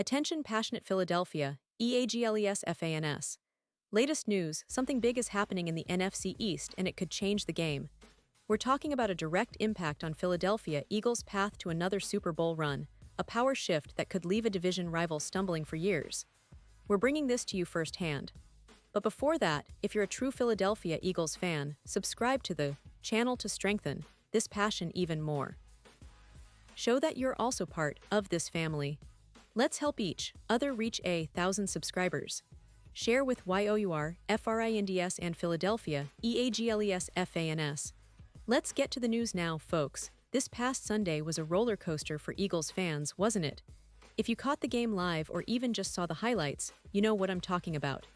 Attention passionate Philadelphia, EAGLES. Latest news, something big is happening in the NFC East and it could change the game. We're talking about a direct impact on Philadelphia Eagles' path to another Super Bowl run, a power shift that could leave a division rival stumbling for years. We're bringing this to you firsthand. But before that, if you're a true Philadelphia Eagles fan, subscribe to the channel to strengthen this passion even more. Show that you're also part of this family. Let's help each other reach 1,000 subscribers. Share with YOUR, FRINDS and Philadelphia, EAGLESFANS. Let's get to the news now, folks. This past Sunday was a roller coaster for Eagles fans, wasn't it? If you caught the game live or even just saw the highlights, you know what I'm talking about.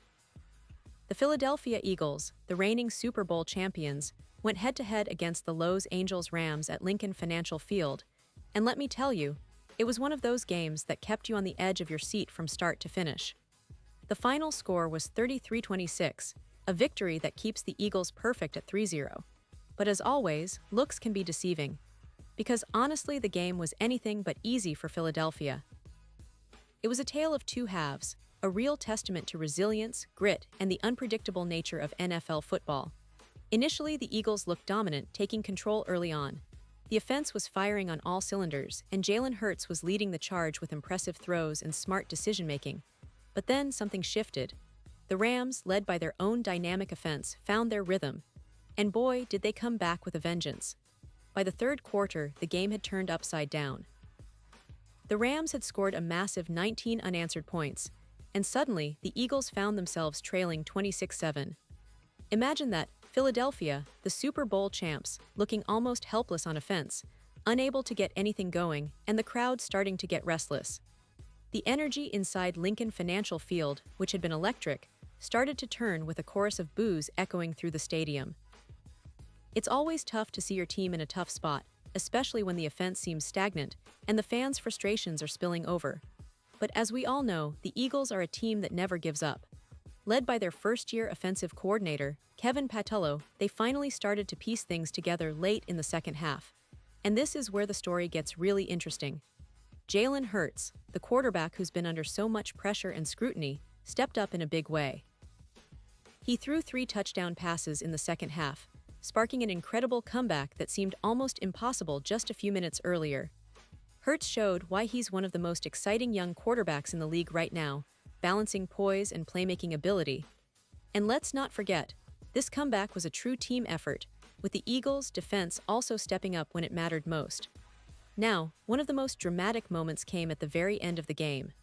The Philadelphia Eagles, the reigning Super Bowl champions, went head-to-head against the Los Angeles Rams at Lincoln Financial Field. And let me tell you, it was one of those games that kept you on the edge of your seat from start to finish. The final score was 33-26, a victory that keeps the Eagles perfect at 3-0. But as always, looks can be deceiving. Because honestly, the game was anything but easy for Philadelphia. It was a tale of two halves, a real testament to resilience, grit, and the unpredictable nature of NFL football. Initially, the Eagles looked dominant, taking control early on. The offense was firing on all cylinders, and Jalen Hurts was leading the charge with impressive throws and smart decision-making. But then something shifted. The Rams, led by their own dynamic offense, found their rhythm. And boy, did they come back with a vengeance. By the third quarter, the game had turned upside down. The Rams had scored a massive 19 unanswered points, and suddenly, the Eagles found themselves trailing 26-7. Imagine that, Philadelphia, the Super Bowl champs, looking almost helpless on offense, unable to get anything going, and the crowd starting to get restless. The energy inside Lincoln Financial Field, which had been electric, started to turn with a chorus of boos echoing through the stadium. It's always tough to see your team in a tough spot, especially when the offense seems stagnant and the fans' frustrations are spilling over. But as we all know, the Eagles are a team that never gives up. Led by their first-year offensive coordinator, Kevin Patullo, they finally started to piece things together late in the second half. And this is where the story gets really interesting. Jalen Hurts, the quarterback who's been under so much pressure and scrutiny, stepped up in a big way. He threw 3 touchdown passes in the second half, sparking an incredible comeback that seemed almost impossible just a few minutes earlier. Hurts showed why he's one of the most exciting young quarterbacks in the league right now, balancing poise and playmaking ability. And let's not forget, this comeback was a true team effort, with the Eagles' defense also stepping up when it mattered most. Now, one of the most dramatic moments came at the very end of the game.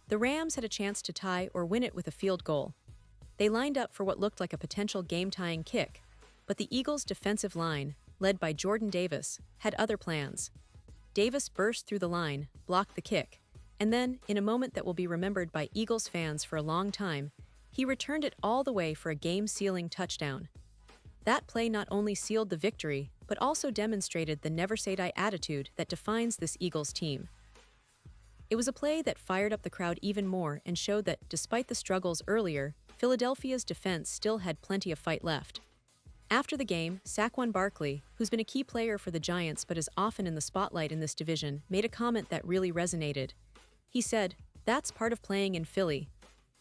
The Rams had a chance to tie or win it with a field goal. They lined up for what looked like a potential game-tying kick, but the Eagles' defensive line, led by Jordan Davis, had other plans. Davis burst through the line, blocked the kick, and then, in a moment that will be remembered by Eagles fans for a long time, he returned it all the way for a game-sealing touchdown. That play not only sealed the victory, but also demonstrated the never-say-die attitude that defines this Eagles team. It was a play that fired up the crowd even more and showed that, despite the struggles earlier, Philadelphia's defense still had plenty of fight left. After the game, Saquon Barkley, who's been a key player for the Giants but is often in the spotlight in this division, made a comment that really resonated. He said, "That's part of playing in Philly."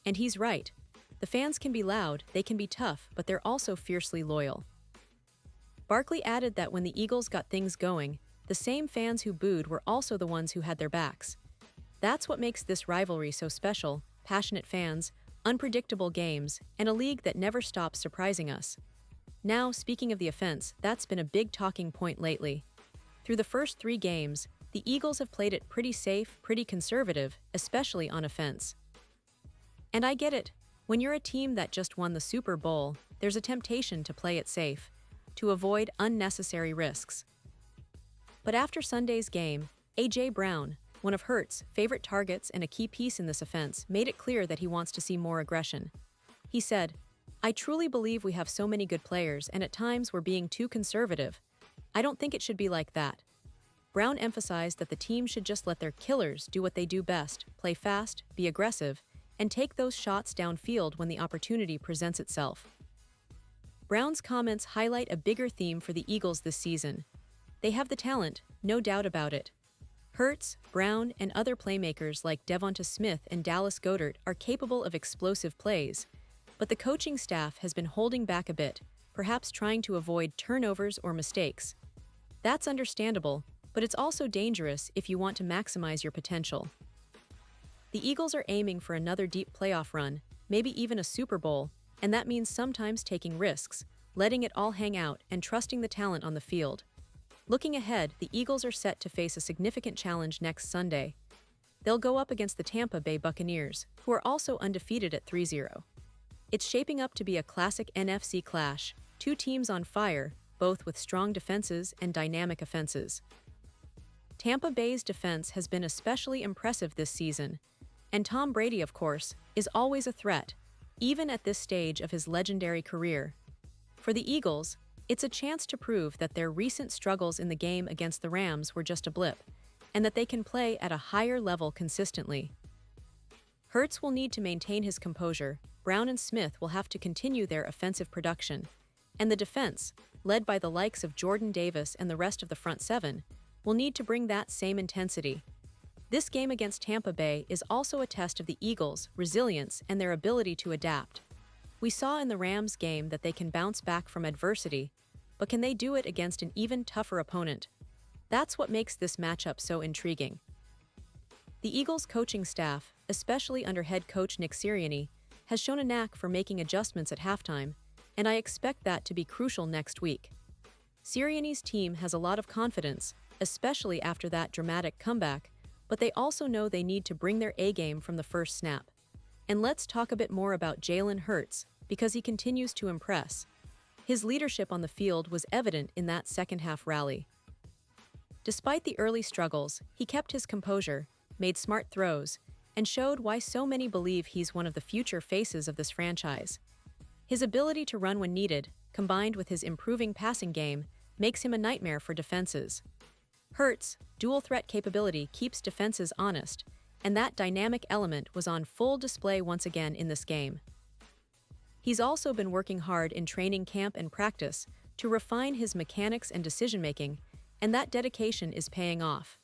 And he's right. The fans can be loud, they can be tough, but they're also fiercely loyal. Barkley added that when the Eagles got things going, the same fans who booed were also the ones who had their backs. That's what makes this rivalry so special: passionate fans, unpredictable games, and a league that never stops surprising us. Now, speaking of the offense, that's been a big talking point lately. Through the first 3 games, the Eagles have played it pretty safe, pretty conservative, especially on offense. And I get it. When you're a team that just won the Super Bowl, there's a temptation to play it safe, to avoid unnecessary risks. But after Sunday's game, A.J. Brown, one of Hurts' favorite targets and a key piece in this offense, made it clear that he wants to see more aggression. He said, "I truly believe we have so many good players and at times we're being too conservative. I don't think it should be like that." Brown emphasized that the team should just let their killers do what they do best: play fast, be aggressive, and take those shots downfield when the opportunity presents itself. Brown's comments highlight a bigger theme for the Eagles this season. They have the talent, no doubt about it. Hurts, Brown, and other playmakers like Devonta Smith and Dallas Goedert are capable of explosive plays, but the coaching staff has been holding back a bit, perhaps trying to avoid turnovers or mistakes. That's understandable, but it's also dangerous if you want to maximize your potential. The Eagles are aiming for another deep playoff run, maybe even a Super Bowl, and that means sometimes taking risks, letting it all hang out, and trusting the talent on the field. Looking ahead, the Eagles are set to face a significant challenge next Sunday. They'll go up against the Tampa Bay Buccaneers, who are also undefeated at 3-0. It's shaping up to be a classic NFC clash, two teams on fire, both with strong defenses and dynamic offenses. Tampa Bay's defense has been especially impressive this season, and Tom Brady, of course, is always a threat, even at this stage of his legendary career. For the Eagles, it's a chance to prove that their recent struggles in the game against the Rams were just a blip, and that they can play at a higher level consistently. Hurts will need to maintain his composure, Brown and Smith will have to continue their offensive production, and the defense, led by the likes of Jordan Davis and the rest of the front seven, will need to bring that same intensity. This game against Tampa Bay is also a test of the Eagles' resilience and their ability to adapt. We saw in the Rams game that they can bounce back from adversity, but can they do it against an even tougher opponent? That's what makes this matchup so intriguing. The Eagles' coaching staff, especially under head coach Nick Sirianni, has shown a knack for making adjustments at halftime, and I expect that to be crucial next week. Sirianni's team has a lot of confidence, especially after that dramatic comeback, but they also know they need to bring their A-game from the first snap. And let's talk a bit more about Jalen Hurts, because he continues to impress. His leadership on the field was evident in that second-half rally. Despite the early struggles, he kept his composure, made smart throws, and showed why so many believe he's one of the future faces of this franchise. His ability to run when needed, combined with his improving passing game, makes him a nightmare for defenses. Hurts' dual-threat capability keeps defenses honest, and that dynamic element was on full display once again in this game. He's also been working hard in training camp and practice to refine his mechanics and decision-making, and that dedication is paying off.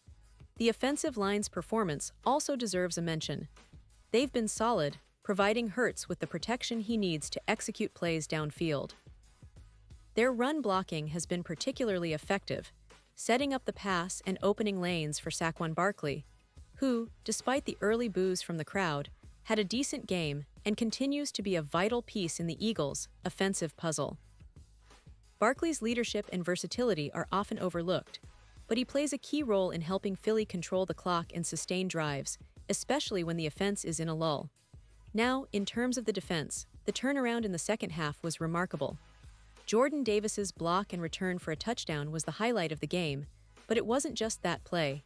The offensive line's performance also deserves a mention. They've been solid, providing Hurts with the protection he needs to execute plays downfield. Their run blocking has been particularly effective, setting up the pass and opening lanes for Saquon Barkley, who, despite the early boos from the crowd, had a decent game and continues to be a vital piece in the Eagles' offensive puzzle. Barkley's leadership and versatility are often overlooked, but he plays a key role in helping Philly control the clock and sustain drives, especially when the offense is in a lull. Now, in terms of the defense, the turnaround in the second half was remarkable. Jordan Davis's block and return for a touchdown was the highlight of the game, but it wasn't just that play.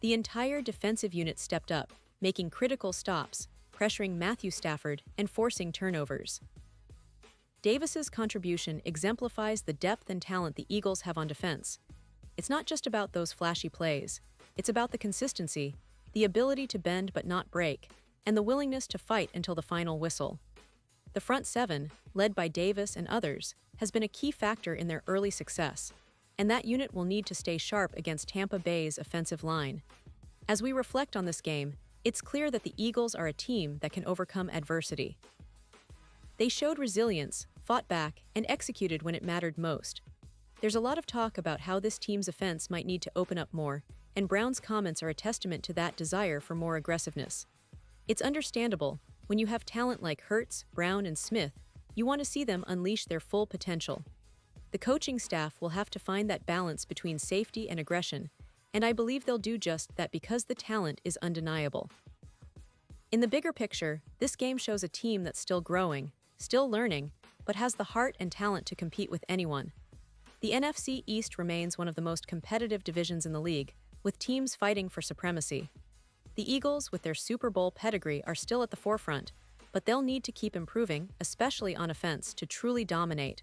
The entire defensive unit stepped up, making critical stops, pressuring Matthew Stafford, and forcing turnovers. Davis's contribution exemplifies the depth and talent the Eagles have on defense. It's not just about those flashy plays, it's about the consistency, the ability to bend but not break, and the willingness to fight until the final whistle. The front seven, led by Davis and others, has been a key factor in their early success, and that unit will need to stay sharp against Tampa Bay's offensive line. As we reflect on this game, it's clear that the Eagles are a team that can overcome adversity. They showed resilience, fought back, and executed when it mattered most. There's a lot of talk about how this team's offense might need to open up more, and Brown's comments are a testament to that desire for more aggressiveness. It's understandable. When you have talent like Hurts, Brown, and Smith, you want to see them unleash their full potential. The coaching staff will have to find that balance between safety and aggression, and I believe they'll do just that because the talent is undeniable. In the bigger picture, this game shows a team that's still growing, still learning, but has the heart and talent to compete with anyone. The NFC East remains one of the most competitive divisions in the league, with teams fighting for supremacy. The Eagles, with their Super Bowl pedigree, are still at the forefront, but they'll need to keep improving, especially on offense, to truly dominate.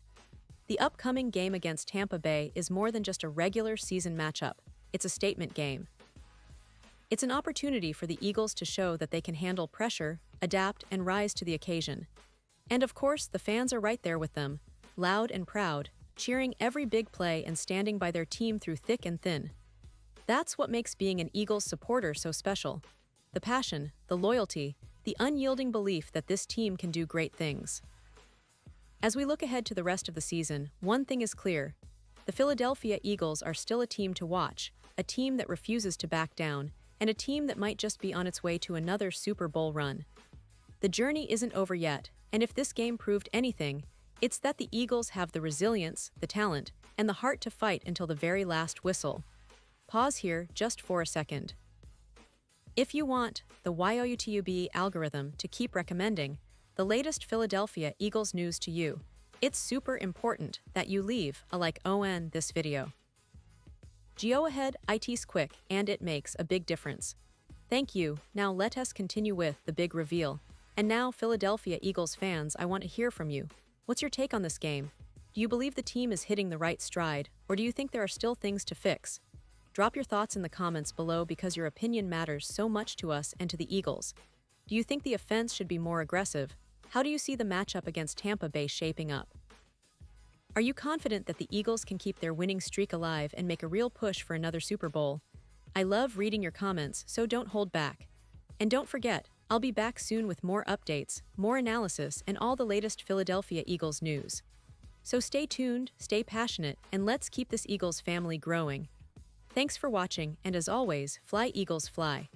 The upcoming game against Tampa Bay is more than just a regular season matchup. It's a statement game. It's an opportunity for the Eagles to show that they can handle pressure, adapt, and rise to the occasion. And of course, the fans are right there with them, loud and proud, cheering every big play and standing by their team through thick and thin. That's what makes being an Eagles supporter so special. The passion, the loyalty, the unyielding belief that this team can do great things. As we look ahead to the rest of the season, one thing is clear. The Philadelphia Eagles are still a team to watch, a team that refuses to back down, and a team that might just be on its way to another Super Bowl run. The journey isn't over yet, and if this game proved anything, it's that the Eagles have the resilience, the talent, and the heart to fight until the very last whistle. Pause here just for a second. If you want the YouTube algorithm to keep recommending the latest Philadelphia Eagles news to you, it's super important that you leave a like on this video. Go ahead, it's quick and it makes a big difference. Thank you. Now let us continue with the big reveal. And now, Philadelphia Eagles fans, I want to hear from you. What's your take on this game? Do you believe the team is hitting the right stride, or do you think there are still things to fix? Drop your thoughts in the comments below because your opinion matters so much to us and to the Eagles. Do you think the offense should be more aggressive? How do you see the matchup against Tampa Bay shaping up? Are you confident that the Eagles can keep their winning streak alive and make a real push for another Super Bowl? I love reading your comments, so don't hold back. And don't forget, I'll be back soon with more updates, more analysis, and all the latest Philadelphia Eagles news. So stay tuned, stay passionate, and let's keep this Eagles family growing. Thanks for watching, and as always, fly Eagles fly.